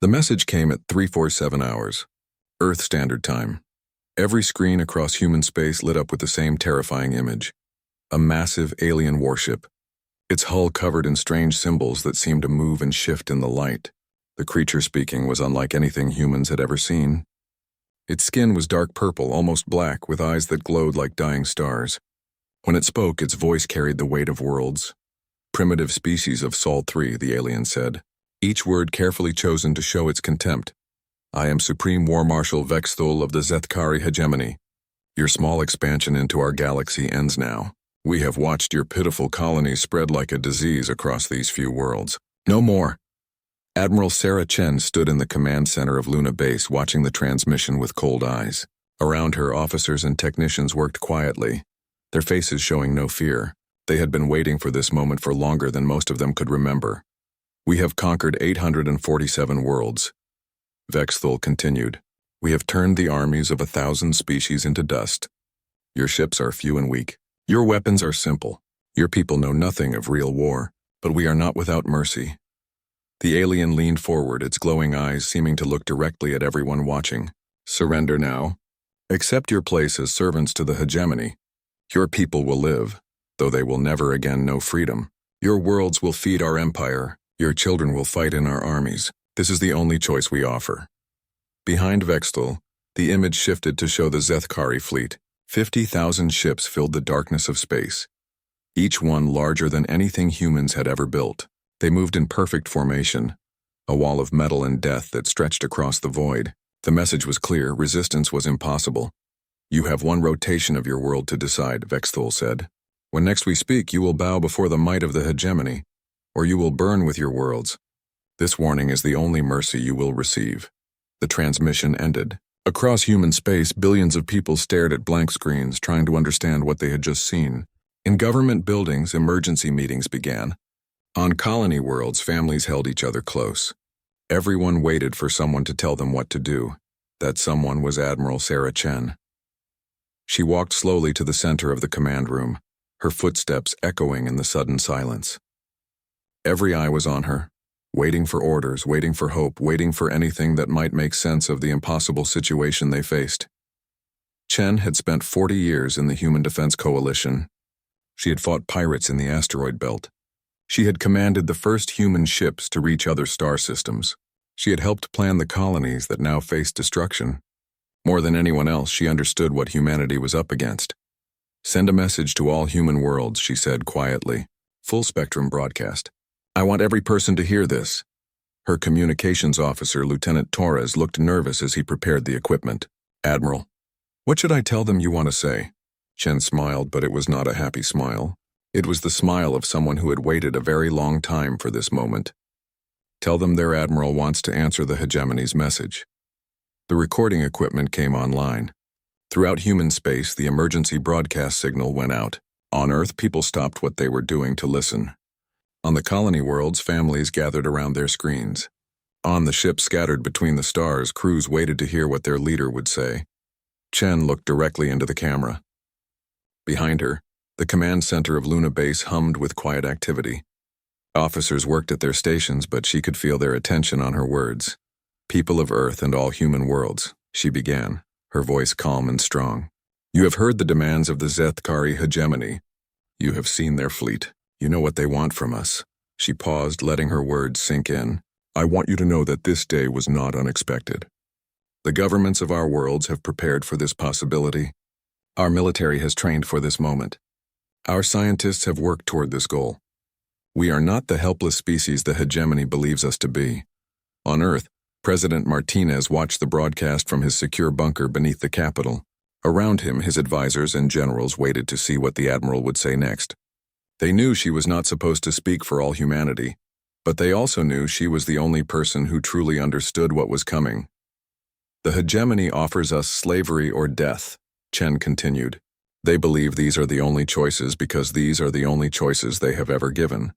The message came at 347 hours, Earth Standard Time. Every screen across human space lit up with the same terrifying image. A massive alien warship. Its hull covered in strange symbols that seemed to move and shift in the light. The creature speaking was unlike anything humans had ever seen. Its skin was dark purple, almost black, with eyes that glowed like dying stars. When it spoke, its voice carried the weight of worlds. Primitive species of Sol 3, the alien said, each word carefully chosen to show its contempt. I am Supreme War Marshal Vexthul of the Zethkari hegemony. Your small expansion into our galaxy ends now. We have watched your pitiful colony spread like a disease across these few worlds. No more. Admiral Sarah Chen stood in the command center of Luna Base watching the transmission with cold eyes. Around her, officers and technicians worked quietly, their faces showing no fear. They had been waiting for this moment for longer than most of them could remember. We have conquered 847 worlds. Vexthul continued. We have turned the armies of 1,000 species into dust. Your ships are few and weak. Your weapons are simple. Your people know nothing of real war, but we are not without mercy. The alien leaned forward, its glowing eyes seeming to look directly at everyone watching. Surrender now. Accept your place as servants to the hegemony. Your people will live, though they will never again know freedom. Your worlds will feed our empire. Your children will fight in our armies. This is the only choice we offer. Behind Vexthul, the image shifted to show the Zethkari fleet. 50,000 ships filled the darkness of space, each one larger than anything humans had ever built. They moved in perfect formation, a wall of metal and death that stretched across the void. The message was clear, resistance was impossible. You have one rotation of your world to decide, Vexthul said. When next we speak, you will bow before the might of the hegemony, or you will burn with your worlds. This warning is the only mercy you will receive. The transmission ended. Across human space, billions of people stared at blank screens, trying to understand what they had just seen. In government buildings, emergency meetings began. On colony worlds, families held each other close. Everyone waited for someone to tell them what to do. That someone was Admiral Sarah Chen. She walked slowly to the center of the command room, her footsteps echoing in the sudden silence. Every eye was on her, waiting for orders, waiting for hope, waiting for anything that might make sense of the impossible situation they faced. Chen had spent 40 years in the Human Defense Coalition. She had fought pirates in the asteroid belt. She had commanded the first human ships to reach other star systems. She had helped plan the colonies that now faced destruction. More than anyone else, she understood what humanity was up against. Send a message to all human worlds, she said quietly. Full spectrum broadcast. I want every person to hear this. Her communications officer, Lieutenant Torres, looked nervous as he prepared the equipment. Admiral, what should I tell them you want to say? Chen smiled, but it was not a happy smile. It was the smile of someone who had waited a very long time for this moment. Tell them their admiral wants to answer the hegemony's message. The recording equipment came online. Throughout human space, the emergency broadcast signal went out. On Earth, people stopped what they were doing to listen. On the colony worlds, families gathered around their screens. On the ships scattered between the stars, crews waited to hear what their leader would say. Chen looked directly into the camera. Behind her, the command center of Luna Base hummed with quiet activity. Officers worked at their stations, but she could feel their attention on her words. People of Earth and all human worlds, she began, her voice calm and strong. You have heard the demands of the Zethkari hegemony. You have seen their fleet. You know what they want from us. She paused, letting her words sink in. I want you to know that this day was not unexpected. The governments of our worlds have prepared for this possibility. Our military has trained for this moment. Our scientists have worked toward this goal. We are not the helpless species the hegemony believes us to be. On Earth, President Martinez watched the broadcast from his secure bunker beneath the Capitol. Around him, his advisors and generals waited to see what the admiral would say next. They knew she was not supposed to speak for all humanity, but they also knew she was the only person who truly understood what was coming. The hegemony offers us slavery or death, Chen continued. They believe these are the only choices because these are the only choices they have ever given.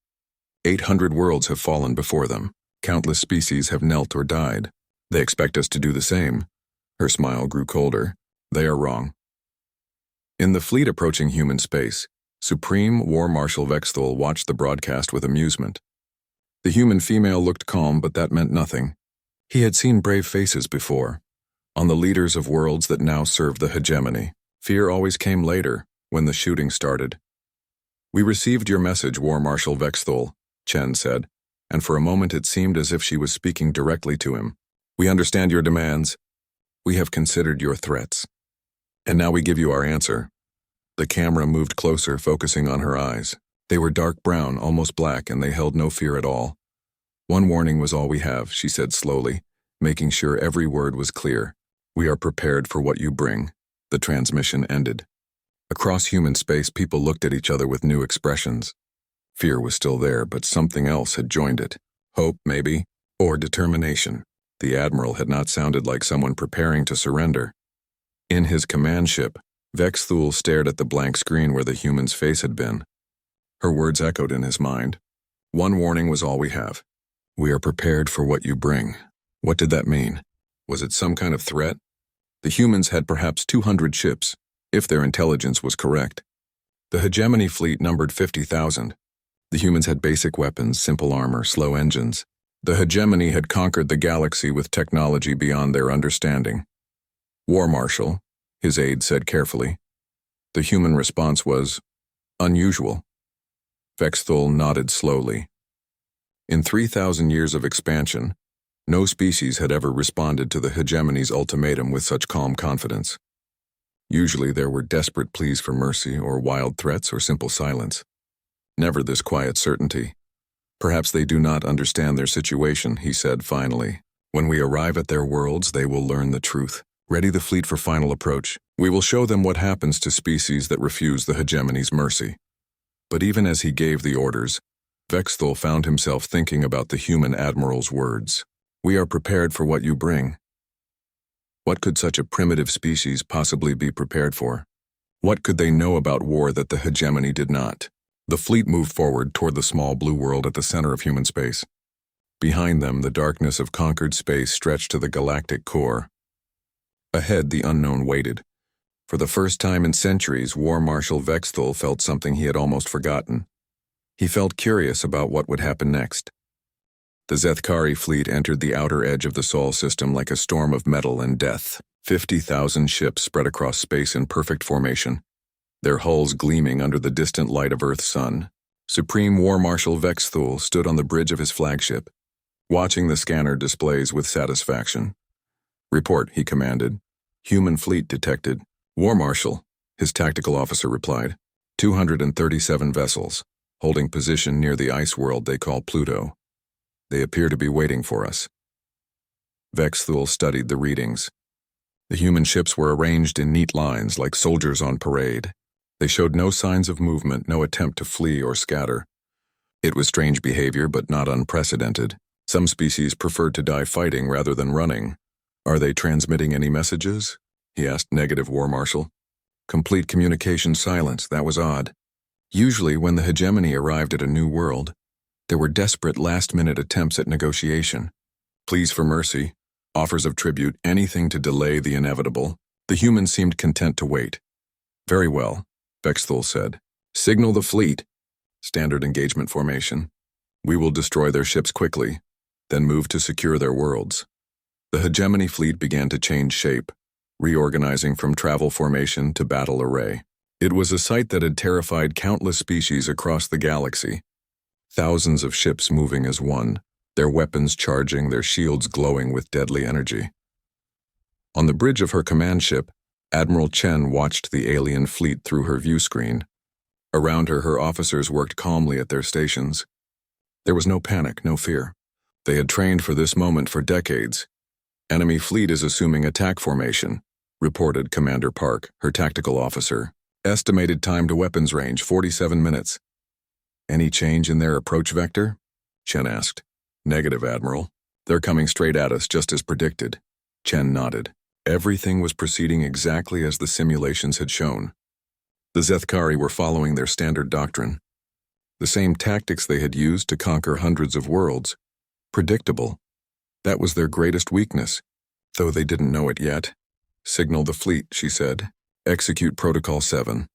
800 worlds have fallen before them. Countless species have knelt or died. They expect us to do the same. Her smile grew colder. They are wrong. In the fleet approaching human space, Supreme War Marshal Vexthul watched the broadcast with amusement. The human female looked calm, but that meant nothing. He had seen brave faces before, on the leaders of worlds that now served the hegemony. Fear always came later, when the shooting started. "We received your message, War Marshal Vexthul," Chen said, and for a moment it seemed as if she was speaking directly to him. "We understand your demands. We have considered your threats. And now we give you our answer." The camera moved closer, focusing on her eyes. They were dark brown, almost black, and they held no fear at all. "One warning was all we have," she said slowly, making sure every word was clear. "We are prepared for what you bring." The transmission ended. Across human space, people looked at each other with new expressions. Fear was still there, but something else had joined it. Hope, maybe, or determination. The Admiral had not sounded like someone preparing to surrender. In his command ship, Vexthul stared at the blank screen where the human's face had been. Her words echoed in his mind. "One warning was all we have. We are prepared for what you bring." What did that mean? Was it some kind of threat? The humans had perhaps 200 ships, if their intelligence was correct. The hegemony fleet numbered 50,000. The humans had basic weapons, simple armor, slow engines. The hegemony had conquered the galaxy with technology beyond their understanding. "War Marshal," his aide said carefully. The human response was unusual. Vexthul nodded slowly. In 3,000 years of expansion, no species had ever responded to the hegemony's ultimatum with such calm confidence. Usually there were desperate pleas for mercy, or wild threats, or simple silence. Never this quiet certainty. "Perhaps they do not understand their situation," he said finally. "When we arrive at their worlds, they will learn the truth. Ready the fleet for final approach. We will show them what happens to species that refuse the hegemony's mercy." But even as he gave the orders, Vexthul found himself thinking about the human admiral's words. "We are prepared for what you bring." What could such a primitive species possibly be prepared for? What could they know about war that the hegemony did not? The fleet moved forward toward the small blue world at the center of human space. Behind them, the darkness of conquered space stretched to the galactic core. Ahead, the unknown waited. For the first time in centuries, War Marshal Vexthul felt something he had almost forgotten. He felt curious about what would happen next. The Zethkari fleet entered the outer edge of the Sol system like a storm of metal and death. 50,000 ships spread across space in perfect formation, their hulls gleaming under the distant light of Earth's sun. Supreme War Marshal Vexthul stood on the bridge of his flagship, watching the scanner displays with satisfaction. "Report," he commanded. "Human fleet detected." "War Marshal," his tactical officer replied. 237 vessels, holding position near the ice world they call Pluto. They appear to be waiting for us." Vexthul studied the readings. The human ships were arranged in neat lines like soldiers on parade. They showed no signs of movement, no attempt to flee or scatter. It was strange behavior, but not unprecedented. Some species preferred to die fighting rather than running. "Are they transmitting any messages?" he asked Negative War Marshal. "Complete communication silence. That was odd. Usually when the hegemony arrived at a new world, there were desperate last-minute attempts at negotiation. Pleas for mercy, offers of tribute, anything to delay the inevitable. The humans seemed content to wait. "Very well," Vexthul said. "Signal the fleet." Standard engagement formation. "We will destroy their ships quickly, then move to secure their worlds." The hegemony fleet began to change shape, reorganizing from travel formation to battle array. It was a sight that had terrified countless species across the galaxy. Thousands of ships moving as one, their weapons charging, their shields glowing with deadly energy. On the bridge of her command ship, Admiral Chen watched the alien fleet through her view screen. Around her, her officers worked calmly at their stations. There was no panic, no fear. They had trained for this moment for decades. "Enemy fleet is assuming attack formation," reported Commander Park, her tactical officer. "Estimated time to weapons range, 47 minutes. "Any change in their approach vector?" Chen asked. "Negative, Admiral. They're coming straight at us, just as predicted." Chen nodded. Everything was proceeding exactly as the simulations had shown. The Zethkari were following their standard doctrine. The same tactics they had used to conquer hundreds of worlds. Predictable. That was their greatest weakness, though they didn't know it yet. "Signal the fleet," she said. "Execute Protocol 7.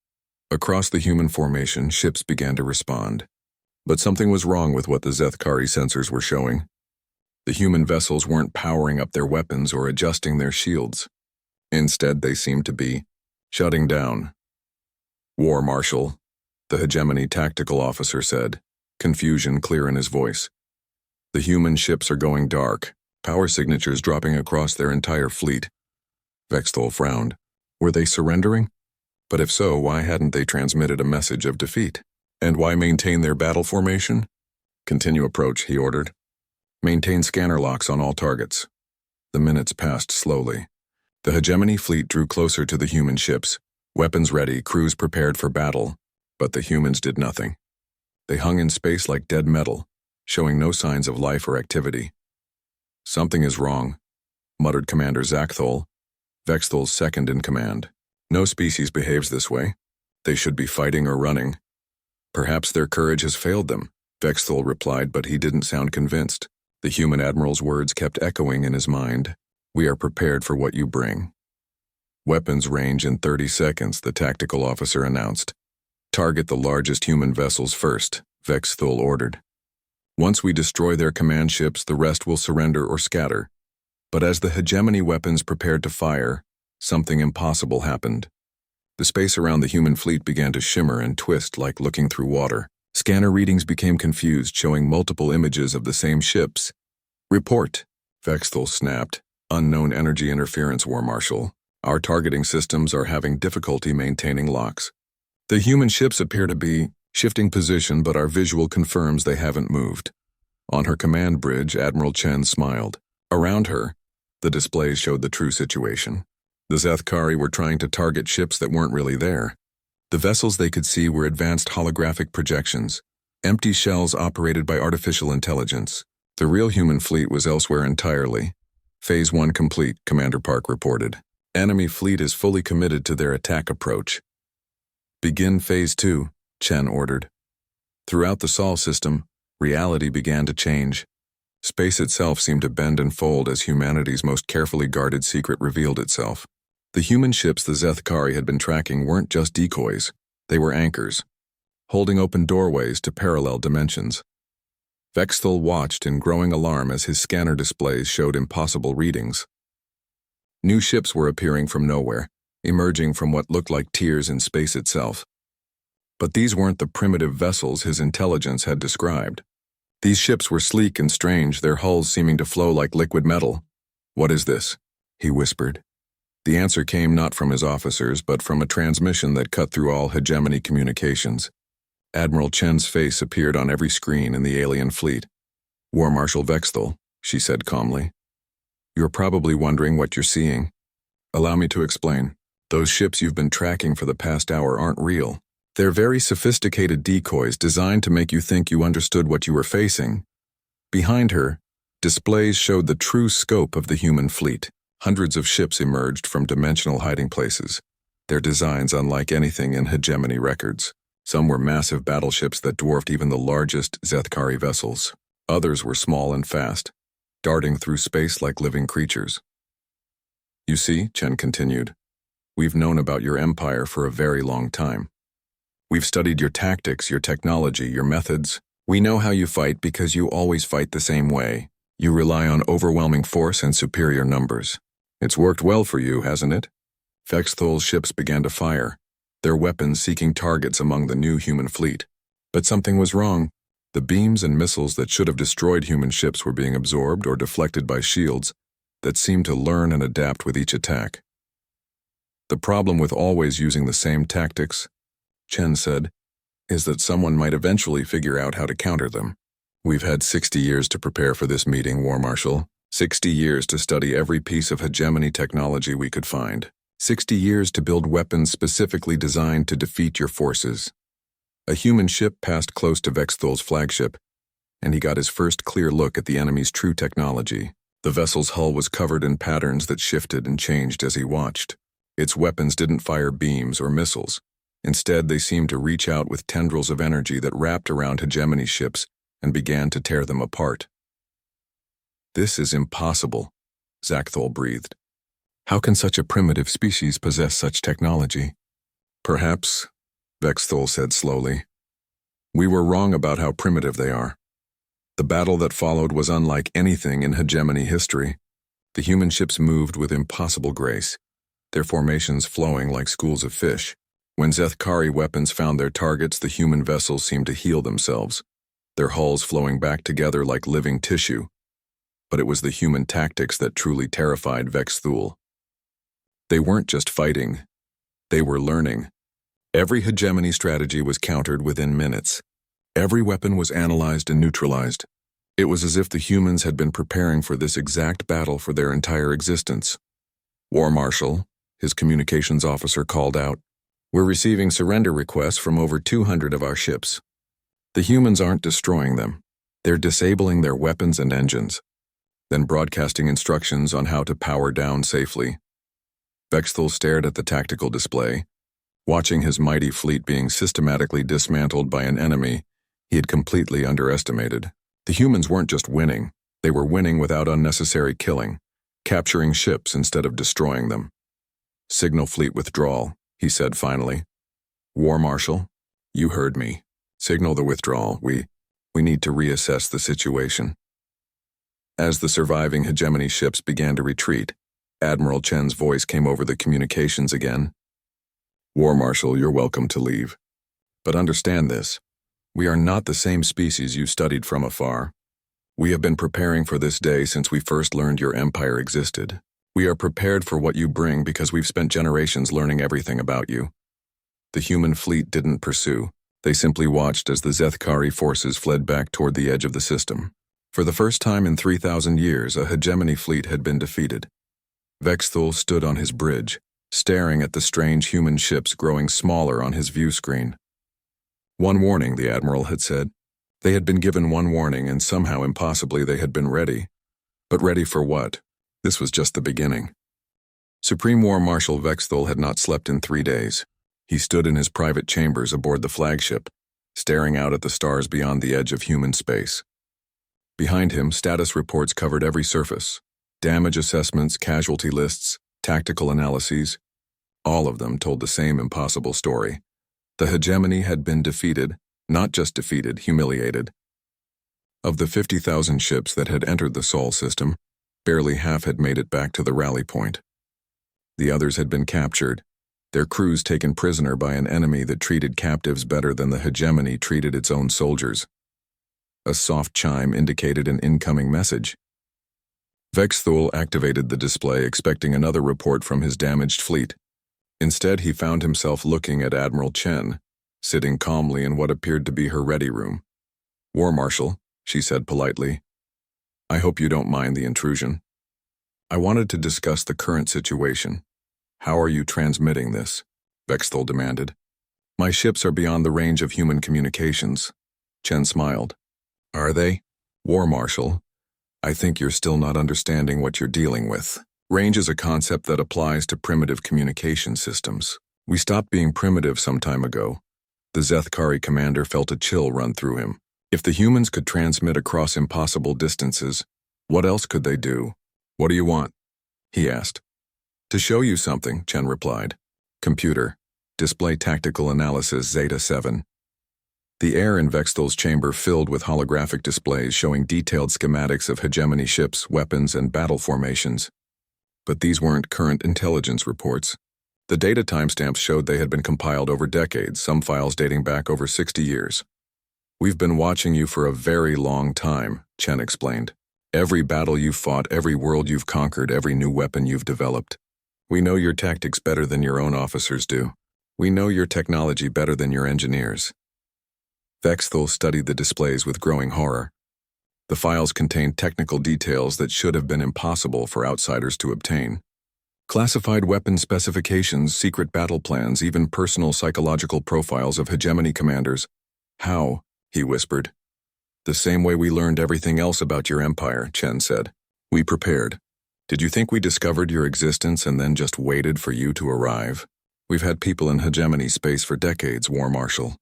Across the human formation, ships began to respond. But something was wrong with what the Zethkari sensors were showing. The human vessels weren't powering up their weapons or adjusting their shields. Instead, they seemed to be shutting down. "War Marshal," the hegemony tactical officer said, confusion clear in his voice. "The human ships are going dark, power signatures dropping across their entire fleet." Vexthol frowned. Were they surrendering? But if so, why hadn't they transmitted a message of defeat? And why maintain their battle formation? "Continue approach," he ordered. "Maintain scanner locks on all targets." The minutes passed slowly. The hegemony fleet drew closer to the human ships, weapons ready, crews prepared for battle, but the humans did nothing. They hung in space like dead metal, showing no signs of life or activity. "Something is wrong," muttered Commander Vexthol's second in command. "No species behaves this way. They should be fighting or running." "Perhaps their courage has failed them," Vexthol replied, but he didn't sound convinced. The human admiral's words kept echoing in his mind. "We are prepared for what you bring." "Weapons range in 30 seconds, the tactical officer announced. "Target the largest human vessels first," Vexthol ordered. "Once we destroy their command ships, the rest will surrender or scatter." But as the hegemony weapons prepared to fire, something impossible happened. The space around the human fleet began to shimmer and twist like looking through water. Scanner readings became confused, showing multiple images of the same ships. "Report," Vexthol snapped. "Unknown energy interference, War Marshal. Our targeting systems are having difficulty maintaining locks. The human ships appear to be shifting position, but our visual confirms they haven't moved." On her command bridge, Admiral Chen smiled. Around her, the displays showed the true situation. The Zethkari were trying to target ships that weren't really there. The vessels they could see were advanced holographic projections, empty shells operated by artificial intelligence. The real human fleet was elsewhere entirely. "Phase 1 complete," Commander Park reported. "Enemy fleet is fully committed to their attack approach." "Begin Phase 2, Chen ordered. Throughout the Sol system, reality began to change. Space itself seemed to bend and fold as humanity's most carefully guarded secret revealed itself. The human ships the Zethkari had been tracking weren't just decoys, they were anchors, holding open doorways to parallel dimensions. Vexthol watched in growing alarm as his scanner displays showed impossible readings. New ships were appearing from nowhere, emerging from what looked like tiers in space itself. But these weren't the primitive vessels his intelligence had described. These ships were sleek and strange, their hulls seeming to flow like liquid metal. "What is this?" he whispered. The answer came not from his officers, but from a transmission that cut through all hegemony communications. Admiral Chen's face appeared on every screen in the alien fleet. "War Marshal Vexthol," she said calmly. "You're probably wondering what you're seeing. Allow me to explain. Those ships you've been tracking for the past hour aren't real. They're very sophisticated decoys designed to make you think you understood what you were facing." Behind her, displays showed the true scope of the human fleet. Hundreds of ships emerged from dimensional hiding places, their designs unlike anything in hegemony records. Some were massive battleships that dwarfed even the largest Zethkari vessels. Others were small and fast, darting through space like living creatures. "You see," Chen continued, "we've known about your empire for a very long time. We've studied your tactics, your technology, your methods. We know how you fight because you always fight the same way. You rely on overwhelming force and superior numbers. It's worked well for you, hasn't it?" Vexthol's ships began to fire, their weapons seeking targets among the new human fleet. But something was wrong. The beams and missiles that should have destroyed human ships were being absorbed or deflected by shields that seemed to learn and adapt with each attack. "The problem with always using the same tactics," Chen said, "is that someone might eventually figure out how to counter them. We've had 60 years to prepare for this meeting, War Marshal. 60 years to study every piece of hegemony technology we could find. 60 years to build weapons specifically designed to defeat your forces." A human ship passed close to Vexthol's flagship, and he got his first clear look at the enemy's true technology. The vessel's hull was covered in patterns that shifted and changed as he watched. Its weapons didn't fire beams or missiles. Instead, they seemed to reach out with tendrils of energy that wrapped around hegemony ships and began to tear them apart. "This is impossible," Vexthol breathed. "How can such a primitive species possess such technology?" "Perhaps," Vexthol said slowly, "we were wrong about how primitive they are. The battle that followed was unlike anything in hegemony history. The human ships moved with impossible grace, their formations flowing like schools of fish. When Zethkari weapons found their targets, the human vessels seemed to heal themselves, their hulls flowing back together like living tissue. But it was the human tactics that truly terrified Vex Thul. They weren't just fighting, they were learning. Every hegemony strategy was countered within minutes. Every weapon was analyzed and neutralized. It was as if the humans had been preparing for this exact battle for their entire existence. War Marshal, his communications officer, called out, "We're receiving surrender requests from over 200 of our ships. The humans aren't destroying them. They're disabling their weapons and engines," then broadcasting instructions on how to power down safely. Vexthul stared at the tactical display, watching his mighty fleet being systematically dismantled by an enemy he had completely underestimated. The humans weren't just winning, they were winning without unnecessary killing, capturing ships instead of destroying them. "Signal fleet withdrawal," he said finally. "War Marshal, you heard me. Signal the withdrawal. We need to reassess the situation." As the surviving hegemony ships began to retreat, Admiral Chen's voice came over the communications again. "War Marshal, you're welcome to leave. But understand this. We are not the same species you studied from afar. We have been preparing for this day since we first learned your empire existed. We are prepared for what you bring because we've spent generations learning everything about you." The human fleet didn't pursue. They simply watched as the Zethkari forces fled back toward the edge of the system. For the first time in 3,000 years, a hegemony fleet had been defeated. Vexthul stood on his bridge, staring at the strange human ships growing smaller on his view screen. "One warning," the Admiral had said. They had been given one warning, and somehow impossibly they had been ready. But ready for what? This was just the beginning. Supreme War Marshal Vexthul had not slept in 3 days. He stood in his private chambers aboard the flagship, staring out at the stars beyond the edge of human space. Behind him, status reports covered every surface. Damage assessments, casualty lists, tactical analyses. All of them told the same impossible story. The hegemony had been defeated, not just defeated, humiliated. Of the 50,000 ships that had entered the Sol system, barely half had made it back to the rally point. The others had been captured, their crews taken prisoner by an enemy that treated captives better than the hegemony treated its own soldiers. A soft chime indicated an incoming message. Vexthul activated the display, expecting another report from his damaged fleet. Instead, he found himself looking at Admiral Chen, sitting calmly in what appeared to be her ready room. "War Marshal," she said politely, "I hope you don't mind the intrusion. I wanted to discuss the current situation. How are you transmitting this?" Vexthul demanded. "My ships are beyond the range of human communications." Chen smiled. "Are they? War Marshal, I think you're still not understanding what you're dealing with. Range is a concept that applies to primitive communication systems. We stopped being primitive some time ago." The Zethkari commander felt a chill run through him. If the humans could transmit across impossible distances, what else could they do? "What do you want?" he asked. "To show you something," Chen replied. "Computer, display tactical analysis Zeta 7. The air in Vexthul's chamber filled with holographic displays showing detailed schematics of hegemony ships, weapons, and battle formations. But these weren't current intelligence reports. The data timestamps showed they had been compiled over decades, some files dating back over 60 years. "We've been watching you for a very long time," Chen explained. "Every battle you've fought, every world you've conquered, every new weapon you've developed. We know your tactics better than your own officers do. We know your technology better than your engineers." Vexthul studied the displays with growing horror. The files contained technical details that should have been impossible for outsiders to obtain. Classified weapon specifications, secret battle plans, even personal psychological profiles of hegemony commanders. "How?" he whispered. "The same way we learned everything else about your empire," Chen said. "We prepared. Did you think we discovered your existence and then just waited for you to arrive? We've had people in hegemony space for decades, War Marshal.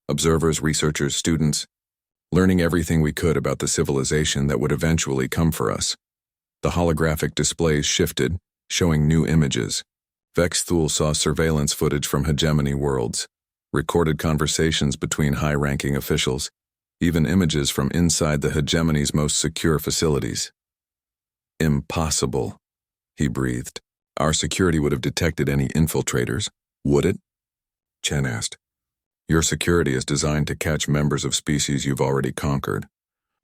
Observers, researchers, students, learning everything we could about the civilization that would eventually come for us." The holographic displays shifted, showing new images. Vexthul saw surveillance footage from hegemony worlds, recorded conversations between high-ranking officials, even images from inside the hegemony's most secure facilities. Impossible, he breathed. Our security would have detected any infiltrators, would it? Chen asked. Your security is designed to catch members of species you've already conquered.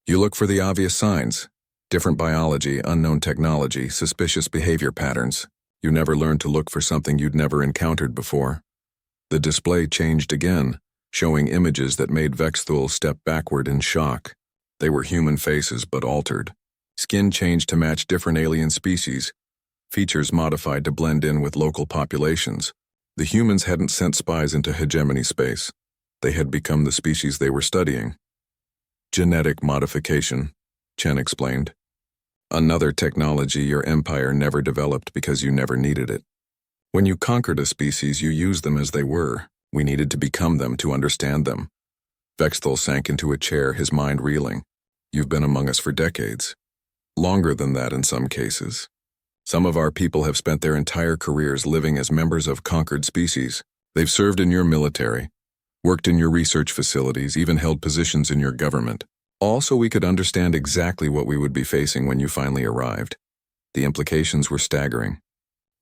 You look for the obvious signs: different biology, unknown technology, suspicious behavior patterns. You never learn to look for something you'd never encountered before. The display changed again, showing images that made Vexthul step backward in shock. They were human faces, but altered. Skin changed to match different alien species, features modified to blend in with local populations. The humans hadn't sent spies into hegemony space. They had become the species they were studying. Genetic modification, Chen explained. Another technology your empire never developed because you never needed it. When you conquered a species, you used them as they were. We needed to become them to understand them. Vexthul sank into a chair, his mind reeling. You've been among us for decades. Longer than that in some cases. Some of our people have spent their entire careers living as members of conquered species. They've served in your military, worked in your research facilities, even held positions in your government. All so we could understand exactly what we would be facing when you finally arrived. The implications were staggering.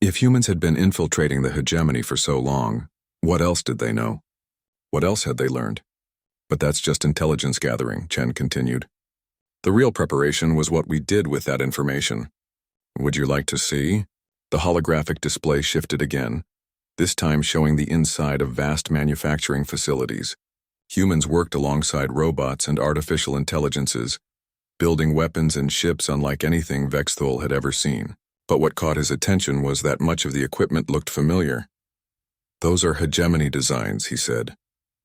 If humans had been infiltrating the hegemony for so long, what else did they know? What else had they learned? But that's just intelligence gathering, Chen continued. The real preparation was what we did with that information. Would you like to see? The holographic display shifted again, this time showing the inside of vast manufacturing facilities. Humans worked alongside robots and artificial intelligences, building weapons and ships unlike anything Vexthul had ever seen. But what caught his attention was that much of the equipment looked familiar. Those are hegemony designs, he said.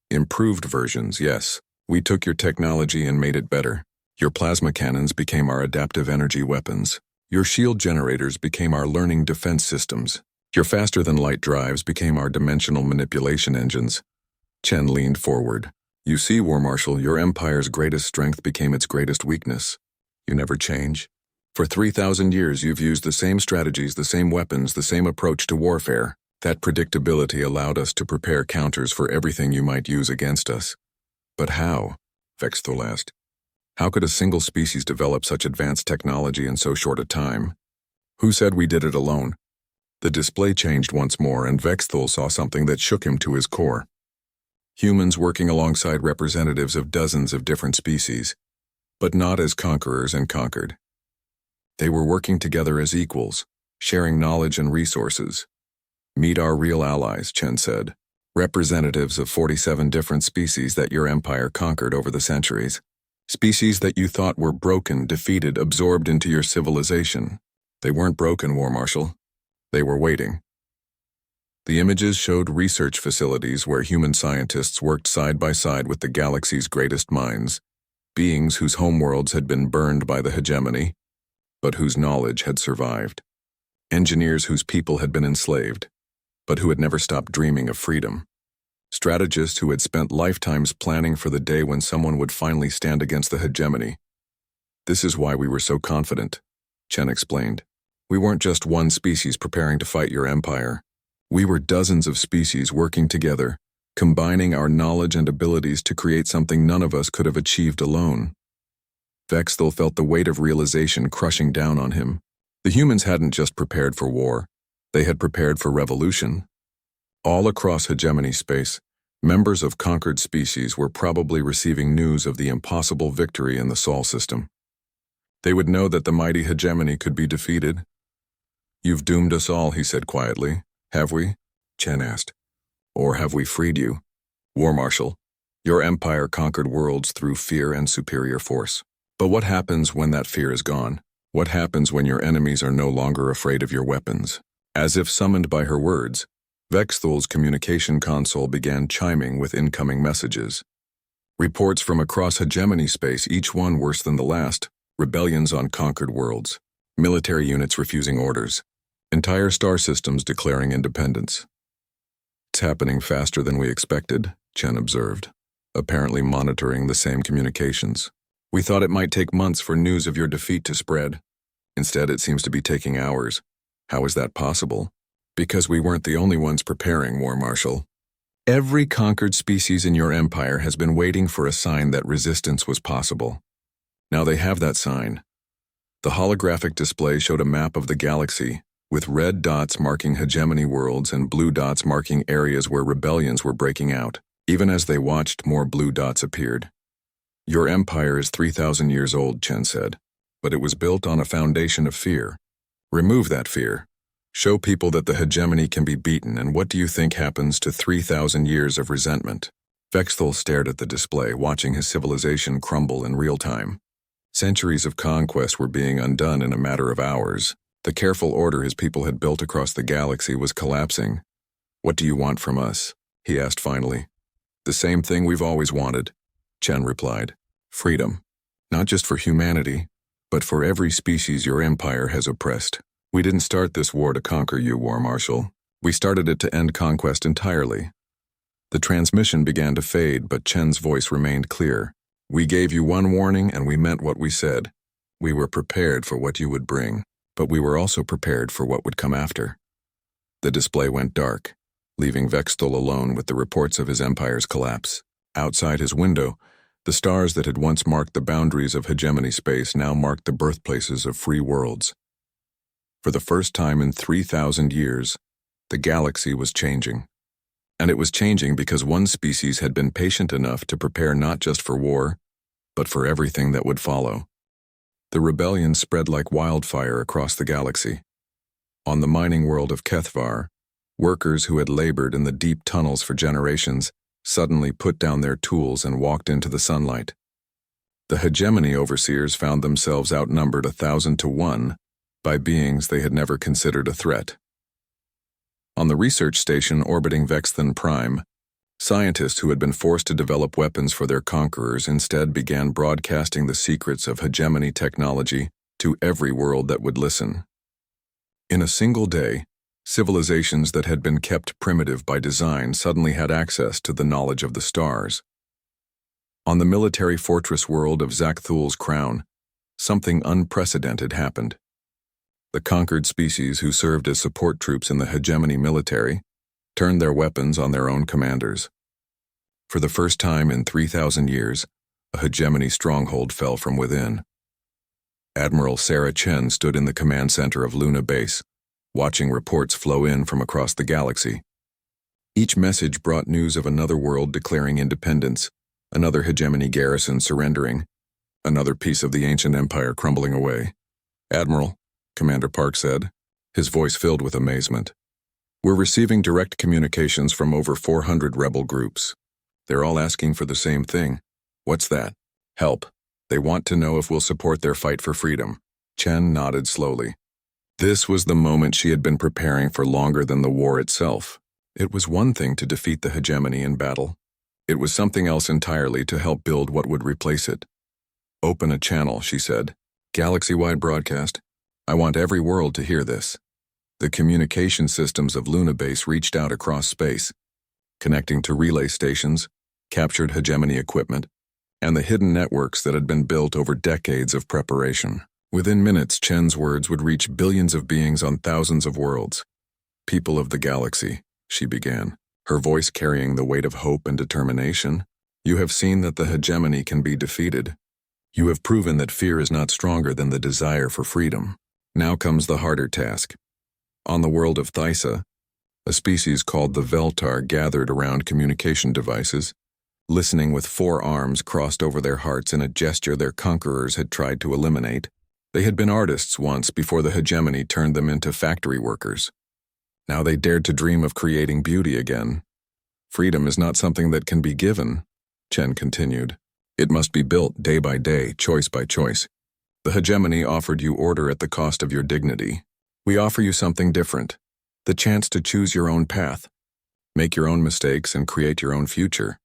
Improved versions, yes. We took your technology and made it better. Your plasma cannons became our adaptive energy weapons. Your shield generators became our learning defense systems. Your faster-than-light drives became our dimensional manipulation engines. Chen leaned forward. You see, War Marshal, your empire's greatest strength became its greatest weakness. You never change. For 3,000 years you've used the same strategies, the same weapons, the same approach to warfare. That predictability allowed us to prepare counters for everything you might use against us. But how? Vexthul asked. How could a single species develop such advanced technology in so short a time? Who said we did it alone? The display changed once more, and Vexthul saw something that shook him to his core. Humans working alongside representatives of dozens of different species, but not as conquerors and conquered. They were working together as equals, sharing knowledge and resources. Meet our real allies, Chen said, representatives of 47 different species that your empire conquered over the centuries. Species that you thought were broken, defeated, absorbed into your civilization. They weren't broken, War Marshal. They were waiting. The images showed research facilities where human scientists worked side by side with the galaxy's greatest minds, beings whose homeworlds had been burned by the hegemony, but whose knowledge had survived. Engineers whose people had been enslaved, but who had never stopped dreaming of freedom. Strategists who had spent lifetimes planning for the day when someone would finally stand against the hegemony. This is why we were so confident, Chen explained. We weren't just one species preparing to fight your empire. We were dozens of species working together, combining our knowledge and abilities to create something none of us could have achieved alone. Vexthul felt the weight of realization crushing down on him. The humans hadn't just prepared for war, they had prepared for revolution. All across hegemony space, members of conquered species were probably receiving news of the impossible victory in the Sol system. They would know that the mighty hegemony could be defeated. You've doomed us all, he said quietly. Have we? Chen asked. Or have we freed you? War Marshal, your empire conquered worlds through fear and superior force. But what happens when that fear is gone? What happens when your enemies are no longer afraid of your weapons? As if summoned by her words, Vexthul's communication console began chiming with incoming messages. Reports from across hegemony space, each one worse than the last. Rebellions on conquered worlds. Military units refusing orders. Entire star systems declaring independence. It's happening faster than we expected, Chen observed, apparently monitoring the same communications. We thought it might take months for news of your defeat to spread. Instead, it seems to be taking hours. How is that possible? Because we weren't the only ones preparing, War Marshal. Every conquered species in your empire has been waiting for a sign that resistance was possible. Now they have that sign. The holographic display showed a map of the galaxy, with red dots marking hegemony worlds and blue dots marking areas where rebellions were breaking out. Even as they watched, more blue dots appeared. Your empire is 3,000 years old, Chen said, but it was built on a foundation of fear. Remove that fear. Show people that the hegemony can be beaten, and what do you think happens to 3,000 years of resentment? Vexthal stared at the display, watching his civilization crumble in real time. Centuries of conquest were being undone in a matter of hours. The careful order his people had built across the galaxy was collapsing. What do you want from us? He asked finally. The same thing we've always wanted, Chen replied. Freedom. Not just for humanity, but for every species your empire has oppressed. We didn't start this war to conquer you, War Marshal. We started it to end conquest entirely. The transmission began to fade, but Chen's voice remained clear. We gave you one warning, and we meant what we said. We were prepared for what you would bring, but we were also prepared for what would come after. The display went dark, leaving Vexthal alone with the reports of his empire's collapse. Outside his window, the stars that had once marked the boundaries of hegemony space now marked the birthplaces of free worlds. For the first time in 3,000 years, the galaxy was changing. And it was changing because one species had been patient enough to prepare not just for war, but for everything that would follow. The rebellion spread like wildfire across the galaxy. On the mining world of Kethvar, workers who had labored in the deep tunnels for generations suddenly put down their tools and walked into the sunlight. The hegemony overseers found themselves outnumbered 1,000 to 1 by beings they had never considered a threat. On the research station orbiting Vexthan Prime, scientists who had been forced to develop weapons for their conquerors instead began broadcasting the secrets of hegemony technology to every world that would listen. In a single day, civilizations that had been kept primitive by design suddenly had access to the knowledge of the stars. On the military fortress world of Zakthul's crown, something unprecedented happened. The conquered species who served as support troops in the hegemony military turned their weapons on their own commanders. For the first time in 3,000 years, a hegemony stronghold fell from within. Admiral Sarah Chen stood in the command center of Luna Base, watching reports flow in from across the galaxy. Each message brought news of another world declaring independence, another hegemony garrison surrendering, another piece of the ancient empire crumbling away. Admiral, Commander Park said, his voice filled with amazement. We're receiving direct communications from over 400 rebel groups. They're all asking for the same thing. What's that? Help. They want to know if we'll support their fight for freedom. Chen nodded slowly. This was the moment she had been preparing for longer than the war itself. It was one thing to defeat the hegemony in battle. It was something else entirely to help build what would replace it. Open a channel, she said. Galaxy-wide broadcast. I want every world to hear this. The communication systems of Luna Base reached out across space, connecting to relay stations, captured hegemony equipment, and the hidden networks that had been built over decades of preparation. Within minutes, Chen's words would reach billions of beings on thousands of worlds. People of the galaxy, she began, her voice carrying the weight of hope and determination. You have seen that the hegemony can be defeated. You have proven that fear is not stronger than the desire for freedom. Now comes the harder task. On the world of Thysa, a species called the Veltar gathered around communication devices, listening with 4 arms crossed over their hearts in a gesture their conquerors had tried to eliminate. They had been artists once before the hegemony turned them into factory workers. Now they dared to dream of creating beauty again. Freedom is not something that can be given, Chen continued. It must be built day by day, choice by choice. The hegemony offered you order at the cost of your dignity. We offer you something different, the chance to choose your own path, make your own mistakes, and create your own future.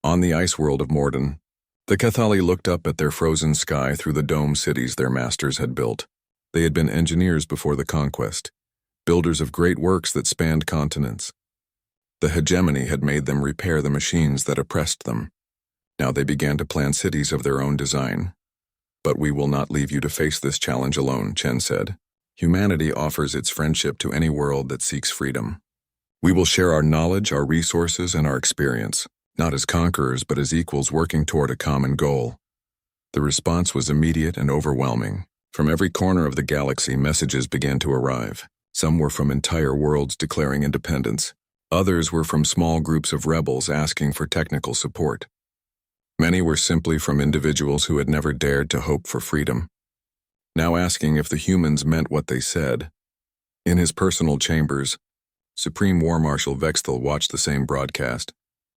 On the ice world of Morden, the Cathali looked up at their frozen sky through the dome cities their masters had built. They had been engineers before the conquest, builders of great works that spanned continents. The hegemony had made them repair the machines that oppressed them. Now they began to plan cities of their own design. But we will not leave you to face this challenge alone, Chen said. Humanity offers its friendship to any world that seeks freedom. We will share our knowledge, our resources, and our experience, not as conquerors but as equals working toward a common goal. The response was immediate and overwhelming. From every corner of the galaxy, messages began to arrive. Some were from entire worlds declaring independence. Others were from small groups of rebels asking for technical support. Many were simply from individuals who had never dared to hope for freedom, now asking if the humans meant what they said. In his personal chambers, Supreme War Marshal Vexthal watched the same broadcast,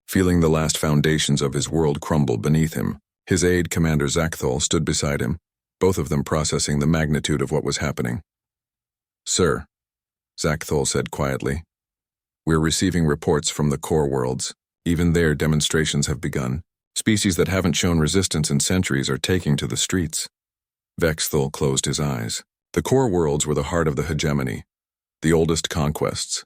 feeling the last foundations of his world crumble beneath him. His aide, Commander Zakthal, stood beside him, both of them processing the magnitude of what was happening. "Sir," Zakthal said quietly, "we're receiving reports from the core worlds. Even there, demonstrations have begun. Species that haven't shown resistance in centuries are taking to the streets." Vexthal closed his eyes. The core worlds were the heart of the hegemony, the oldest conquests,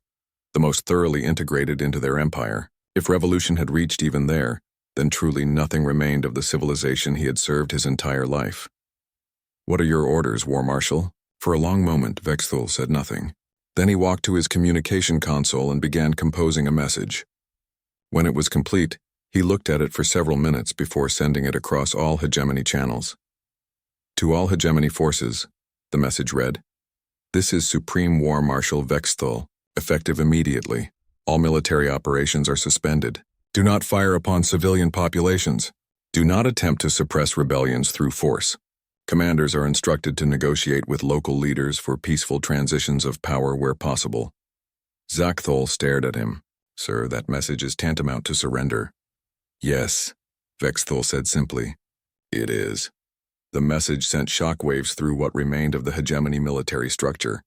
the most thoroughly integrated into their empire. If revolution had reached even there, then truly nothing remained of the civilization he had served his entire life. "What are your orders, War Marshal?" For a long moment, Vexthal said nothing. Then he walked to his communication console and began composing a message. When it was complete, he looked at it for several minutes before sending it across all hegemony channels. "To all hegemony forces," the message read, "this is Supreme War Marshal Vexthal, effective immediately. All military operations are suspended. Do not fire upon civilian populations. Do not attempt to suppress rebellions through force. Commanders are instructed to negotiate with local leaders for peaceful transitions of power where possible." Zakthal stared at him. "Sir, that message is tantamount to surrender." "Yes," Vexthal said simply. "It is." The message sent shockwaves through what remained of the hegemony military structure.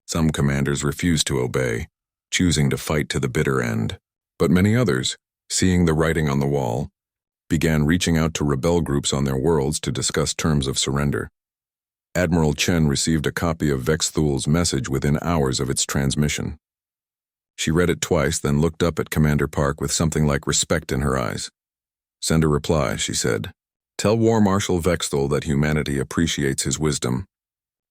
Some commanders refused to obey, choosing to fight to the bitter end. But many others, seeing the writing on the wall, began reaching out to rebel groups on their worlds to discuss terms of surrender. Admiral Chen received a copy of Vexthal's message within hours of its transmission. She read it twice, then looked up at Commander Park with something like respect in her eyes. "Send a reply," she said. "Tell War Marshal Vexthal that humanity appreciates his wisdom.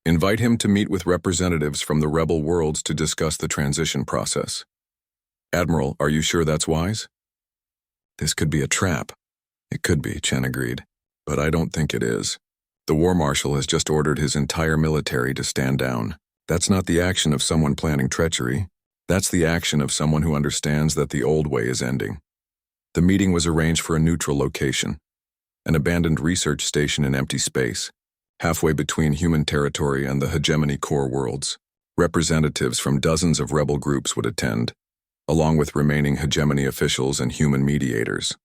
Invite him to meet with representatives from the rebel worlds to discuss the transition process." "Admiral, are you sure that's wise?" "This could be a trap." "It could be," Chen agreed, "but I don't think it is. The War Marshal has just ordered his entire military to stand down. That's not the action of someone planning treachery. That's the action of someone who understands that the old way is ending." The meeting was arranged for a neutral location, an abandoned research station in empty space, halfway between human territory and the hegemony core worlds. Representatives from dozens of rebel groups would attend, along with remaining hegemony officials and human mediators.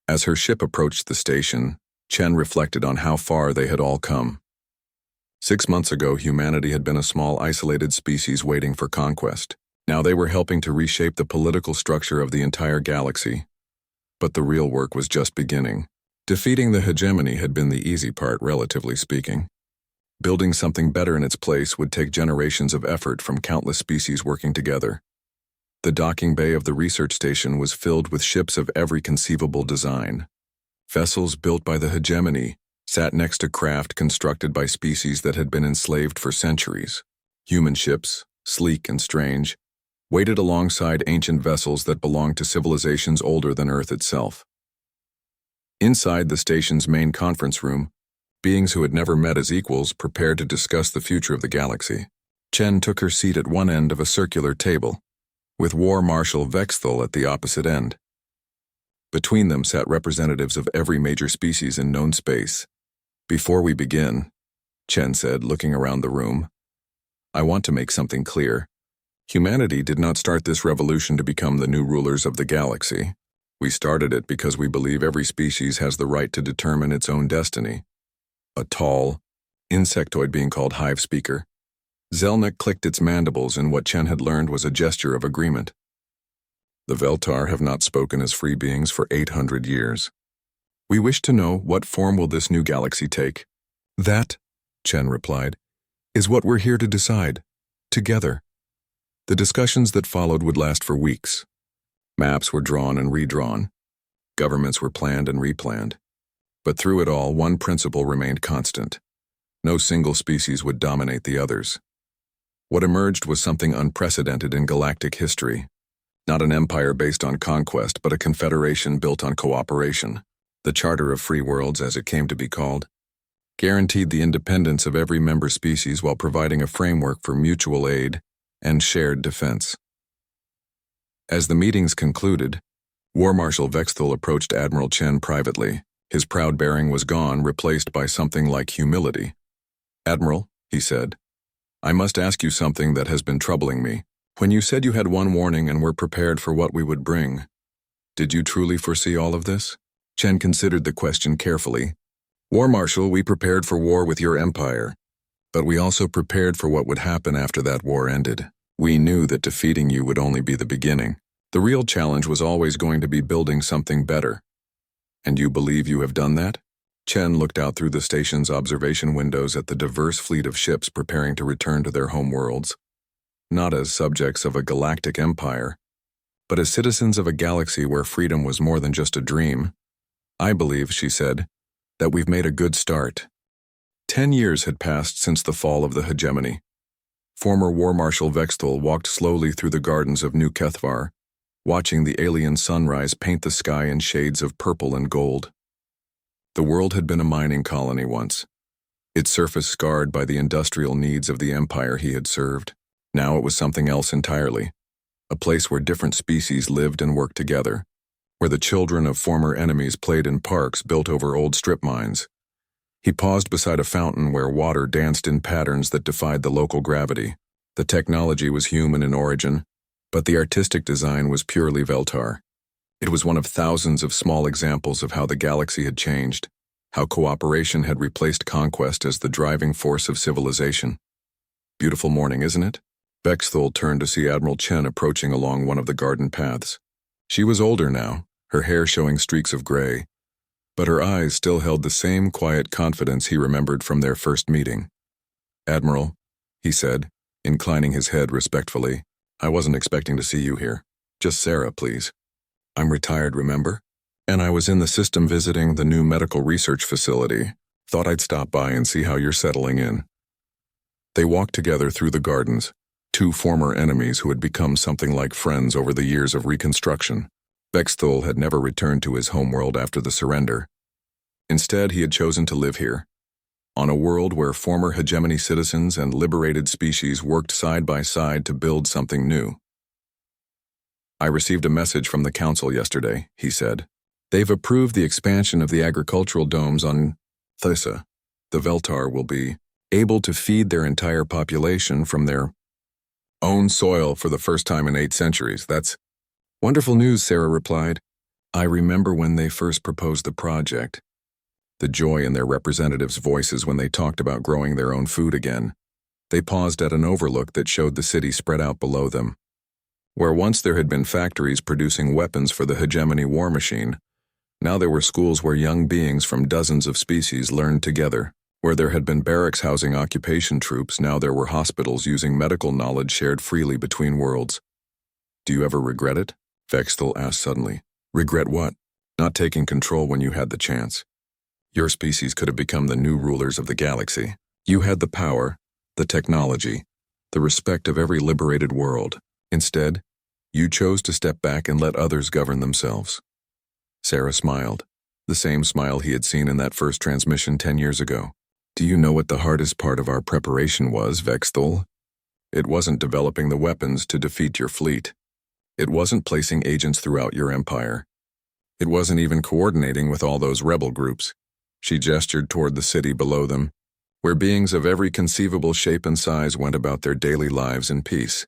As her ship approached the station, Chen reflected on how far they had all come. 6 months ago, humanity had been a small, isolated species waiting for conquest. Now they were helping to reshape the political structure of the entire galaxy. But the real work was just beginning. Defeating the hegemony had been the easy part, relatively speaking. Building something better in its place would take generations of effort from countless species working together. The docking bay of the research station was filled with ships of every conceivable design. Vessels built by the hegemony sat next to craft constructed by species that had been enslaved for centuries. Human ships, sleek and strange, waited alongside ancient vessels that belonged to civilizations older than Earth itself. Inside the station's main conference room, beings who had never met as equals prepared to discuss the future of the galaxy. Chen took her seat at one end of a circular table, with War Marshal Vexthal at the opposite end. Between them sat representatives of every major species in known space. "Before we begin," Chen said, looking around the room, "I want to make something clear. Humanity did not start this revolution to become the new rulers of the galaxy. We started it because we believe every species has the right to determine its own destiny." A tall, insectoid being called Hive Speaker, Zelnik clicked its mandibles in what Chen had learned was a gesture of agreement. "The Veltar have not spoken as free beings for 800 years. We wish to know what form will this new galaxy take." "That," Chen replied, "is what we're here to decide, together." The discussions that followed would last for weeks. Maps were drawn and redrawn. Governments were planned and replanned. But through it all, one principle remained constant. No single species would dominate the others. What emerged was something unprecedented in galactic history. Not an empire based on conquest, but a confederation built on cooperation. The Charter of Free Worlds, as it came to be called, guaranteed the independence of every member species while providing a framework for mutual aid and shared defense. As the meetings concluded, War Marshal Vexthul approached Admiral Chen privately. His proud bearing was gone, replaced by something like humility. "Admiral," he said, "I must ask you something that has been troubling me. When you said you had one warning and were prepared for what we would bring, did you truly foresee all of this?" Chen considered the question carefully. "War Marshal, we prepared for war with your empire, but we also prepared for what would happen after that war ended. We knew that defeating you would only be the beginning. The real challenge was always going to be building something better. And you believe you have done that?" Chen looked out through the station's observation windows at the diverse fleet of ships preparing to return to their home worlds, not as subjects of a galactic empire, but as citizens of a galaxy where freedom was more than just a dream. "I believe," she said, "that we've made a good start." 10 years had passed since the fall of the hegemony. Former War Marshal Vexthul walked slowly through the gardens of New Kethvar, watching the alien sunrise paint the sky in shades of purple and gold. The world had been a mining colony once, its surface scarred by the industrial needs of the empire he had served. Now it was something else entirely, a place where different species lived and worked together, where the children of former enemies played in parks built over old strip mines. He paused beside a fountain where water danced in patterns that defied the local gravity. The technology was human in origin, but the artistic design was purely Veltar. It was one of thousands of small examples of how the galaxy had changed, how cooperation had replaced conquest as the driving force of civilization. "Beautiful morning, isn't it?" Vexthul turned to see Admiral Chen approaching along one of the garden paths. She was older now, her hair showing streaks of gray, but her eyes still held the same quiet confidence he remembered from their first meeting. "Admiral," he said, inclining his head respectfully, "I wasn't expecting to see you here. Just Sarah, please. I'm retired, remember? And I was in the system visiting the new medical research facility. Thought I'd stop by and see how you're settling in." They walked together through the gardens, two former enemies who had become something like friends over the years of reconstruction. Vexthul had never returned to his homeworld after the surrender. Instead, he had chosen to live here, on a world where former hegemony citizens and liberated species worked side by side to build something new. "I received a message from the council yesterday," he said. "They've approved the expansion of the agricultural domes on Thissa. The Veltar will be able to feed their entire population from their own soil for the first time in 8 centuries. That's wonderful news," Sarah replied. "I remember when they first proposed the project. The joy in their representatives' voices when they talked about growing their own food again." They paused at an overlook that showed the city spread out below them. Where once there had been factories producing weapons for the hegemony war machine, now there were schools where young beings from dozens of species learned together. Where there had been barracks housing occupation troops, now there were hospitals using medical knowledge shared freely between worlds. "Do you ever regret it?" Vexthul asked suddenly. "Regret what?" "Not taking control when you had the chance. Your species could have become the new rulers of the galaxy. You had the power, the technology, the respect of every liberated world. Instead, you chose to step back and let others govern themselves." Sarah smiled, the same smile he had seen in that first transmission 10 years ago. "Do you know what the hardest part of our preparation was, Vexthul? It wasn't developing the weapons to defeat your fleet. It wasn't placing agents throughout your empire. It wasn't even coordinating with all those rebel groups." She gestured toward the city below them, where beings of every conceivable shape and size went about their daily lives in peace.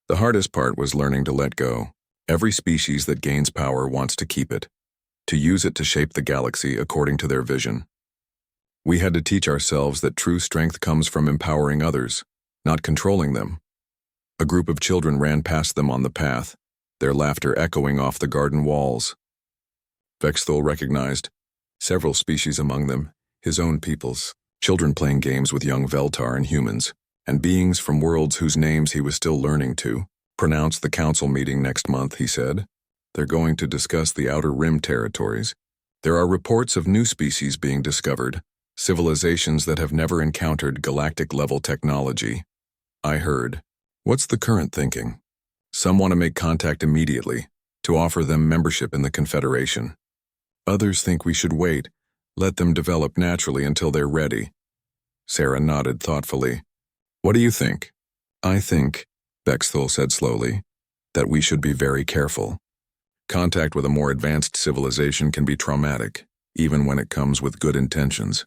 The hardest part was learning to let go. Every species that gains power wants to keep it, to use it to shape the galaxy according to their vision. We had to teach ourselves that true strength comes from empowering others, not controlling them. A group of children ran past them on the path, their laughter echoing off the garden walls. Vexthul recognized several species among them, his own peoples, children playing games with young Veltar and humans, and beings from worlds whose names he was still learning to pronounce. "The council meeting next month," he said. "They're going to discuss the Outer Rim territories. There are reports of new species being discovered, civilizations that have never encountered galactic-level technology. I heard." "What's the current thinking?" Some want to make contact immediately, to offer them membership in the Confederation. Others think we should wait, let them develop naturally until they're ready. Sarah nodded thoughtfully. What do you think? I think, Bexthal said slowly, that we should be very careful. Contact with a more advanced civilization can be traumatic, even when it comes with good intentions.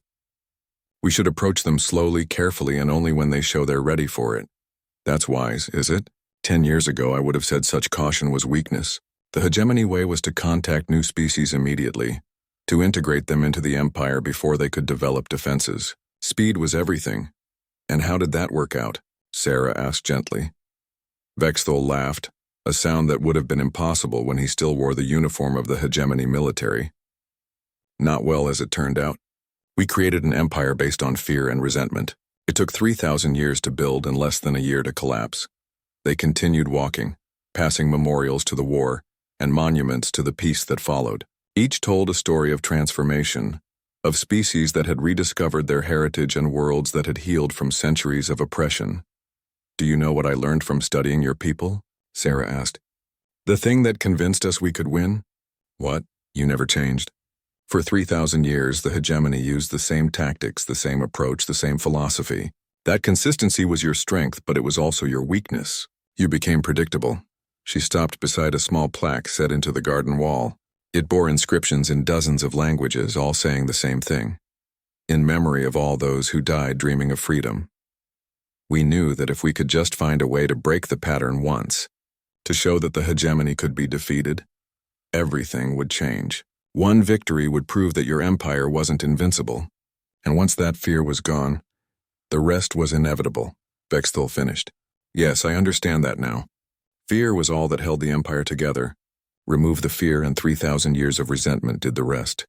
We should approach them slowly, carefully, and only when they show they're ready for it. That's wise, is it? 10 years ago, I would have said such caution was weakness. The hegemony way was to contact new species immediately, to integrate them into the empire before they could develop defenses. Speed was everything. And how did that work out? Sarah asked gently. Bexthal laughed, a sound that would have been impossible when he still wore the uniform of the hegemony military. Not well, as it turned out. We created an empire based on fear and resentment. It took 3,000 years to build and less than a year to collapse. They continued walking, passing memorials to the war and monuments to the peace that followed. Each told a story of transformation, of species that had rediscovered their heritage and worlds that had healed from centuries of oppression. Do you know what I learned from studying your people? Sarah asked. The thing that convinced us we could win? What? You never changed. For 3,000 years, the hegemony used the same tactics, the same approach, the same philosophy. That consistency was your strength, but it was also your weakness. You became predictable. She stopped beside a small plaque set into the garden wall. It bore inscriptions in dozens of languages, all saying the same thing. In memory of all those who died dreaming of freedom. We knew that if we could just find a way to break the pattern once, to show that the hegemony could be defeated, everything would change. One victory would prove that your empire wasn't invincible. And once that fear was gone, the rest was inevitable. Bexthal finished. Yes, I understand that now. Fear was all that held the empire together. Remove the fear and 3,000 years of resentment did the rest.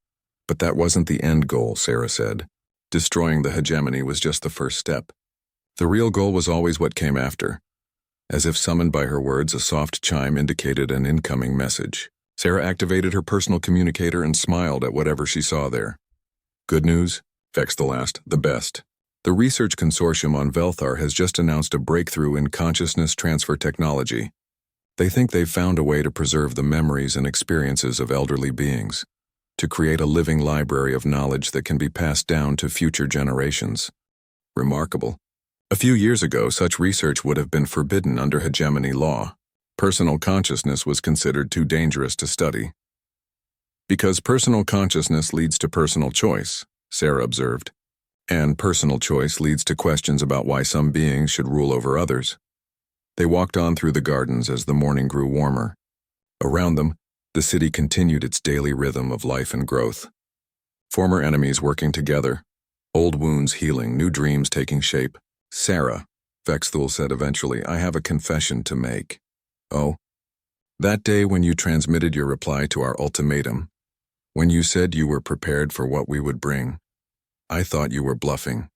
But that wasn't the end goal, Sarah said. Destroying the hegemony was just the first step. The real goal was always what came after. As if summoned by her words, a soft chime indicated an incoming message. Sarah activated her personal communicator and smiled at whatever she saw there. Good news? Bexthal asked. The best. The Research Consortium on Velthar has just announced a breakthrough in consciousness transfer technology. They think they've found a way to preserve the memories and experiences of elderly beings, to create a living library of knowledge that can be passed down to future generations. Remarkable. A few years ago, such research would have been forbidden under hegemony law. Personal consciousness was considered too dangerous to study. Because personal consciousness leads to personal choice, Sarah observed. And personal choice leads to questions about why some beings should rule over others. They walked on through the gardens as the morning grew warmer. Around them, the city continued its daily rhythm of life and growth. Former enemies working together, old wounds healing, new dreams taking shape. Sarah, Bexthal said eventually, I have a confession to make. Oh? That day when you transmitted your reply to our ultimatum, when you said you were prepared for what we would bring, I thought you were bluffing.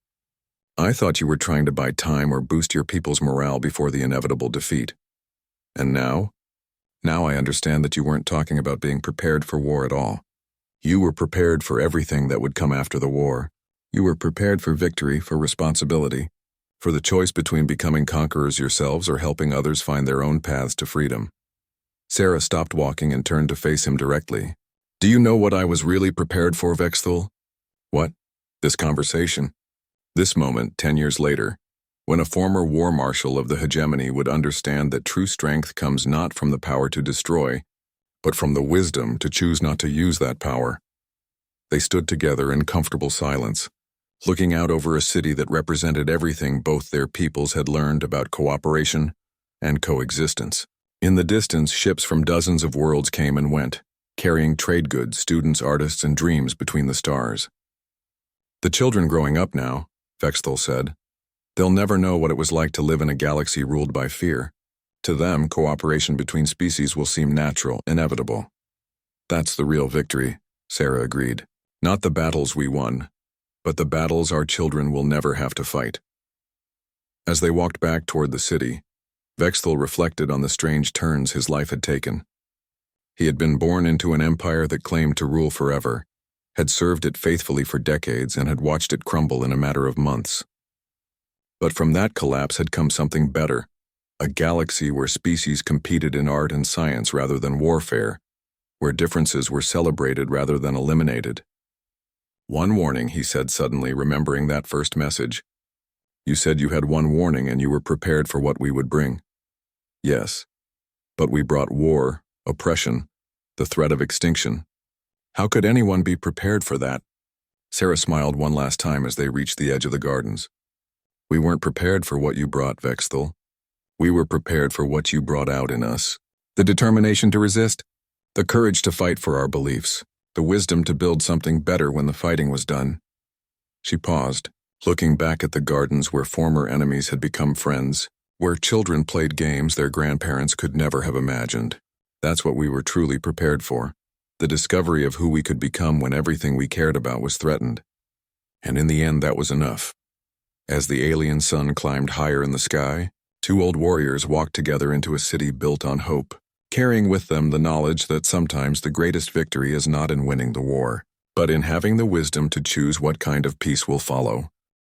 I thought you were trying to buy time or boost your people's morale before the inevitable defeat. And now? Now I understand that you weren't talking about being prepared for war at all. You were prepared for everything that would come after the war. You were prepared for victory, for responsibility, for the choice between becoming conquerors yourselves or helping others find their own paths to freedom. Sarah stopped walking and turned to face him directly. Do you know what I was really prepared for, Bexthal? What? This conversation. This moment, 10 years later, when a former war marshal of the hegemony would understand that true strength comes not from the power to destroy, but from the wisdom to choose not to use that power. They stood together in comfortable silence, looking out over a city that represented everything both their peoples had learned about cooperation and coexistence. In the distance, ships from dozens of worlds came and went, carrying trade goods, students, artists, and dreams between the stars. The children growing up now, Bexthal said, they'll never know what it was like to live in a galaxy ruled by fear. To them, cooperation between species will seem natural, inevitable. That's the real victory, Sarah agreed. Not the battles we won, but the battles our children will never have to fight. As they walked back toward the city, Bexthal reflected on the strange turns his life had taken. He had been born into an empire that claimed to rule forever, had served it faithfully for decades, and had watched it crumble in a matter of months. But from that collapse had come something better, A galaxy where species competed in art and science rather than warfare, where differences were celebrated rather than eliminated. One warning, he said suddenly, remembering that first message. You said you had one warning and you were prepared for what we would bring. Yes, but we brought war, oppression, the threat of extinction. How could anyone be prepared for that? Sarah smiled one last time as they reached the edge of the gardens. We weren't prepared for what you brought, Vexthal. We were prepared for what you brought out in us. The determination to resist, the courage to fight for our beliefs, the wisdom to build something better when the fighting was done. She paused, looking back at the gardens where former enemies had become friends, where children played games their grandparents could never have imagined. That's what we were truly prepared for, the discovery of who we could become when everything we cared about was threatened. And in the end, that was enough. As the alien sun climbed higher in the sky, two old warriors walked together into a city built on hope, carrying with them the knowledge that sometimes the greatest victory is not in winning the war, but in having the wisdom to choose what kind of peace will follow.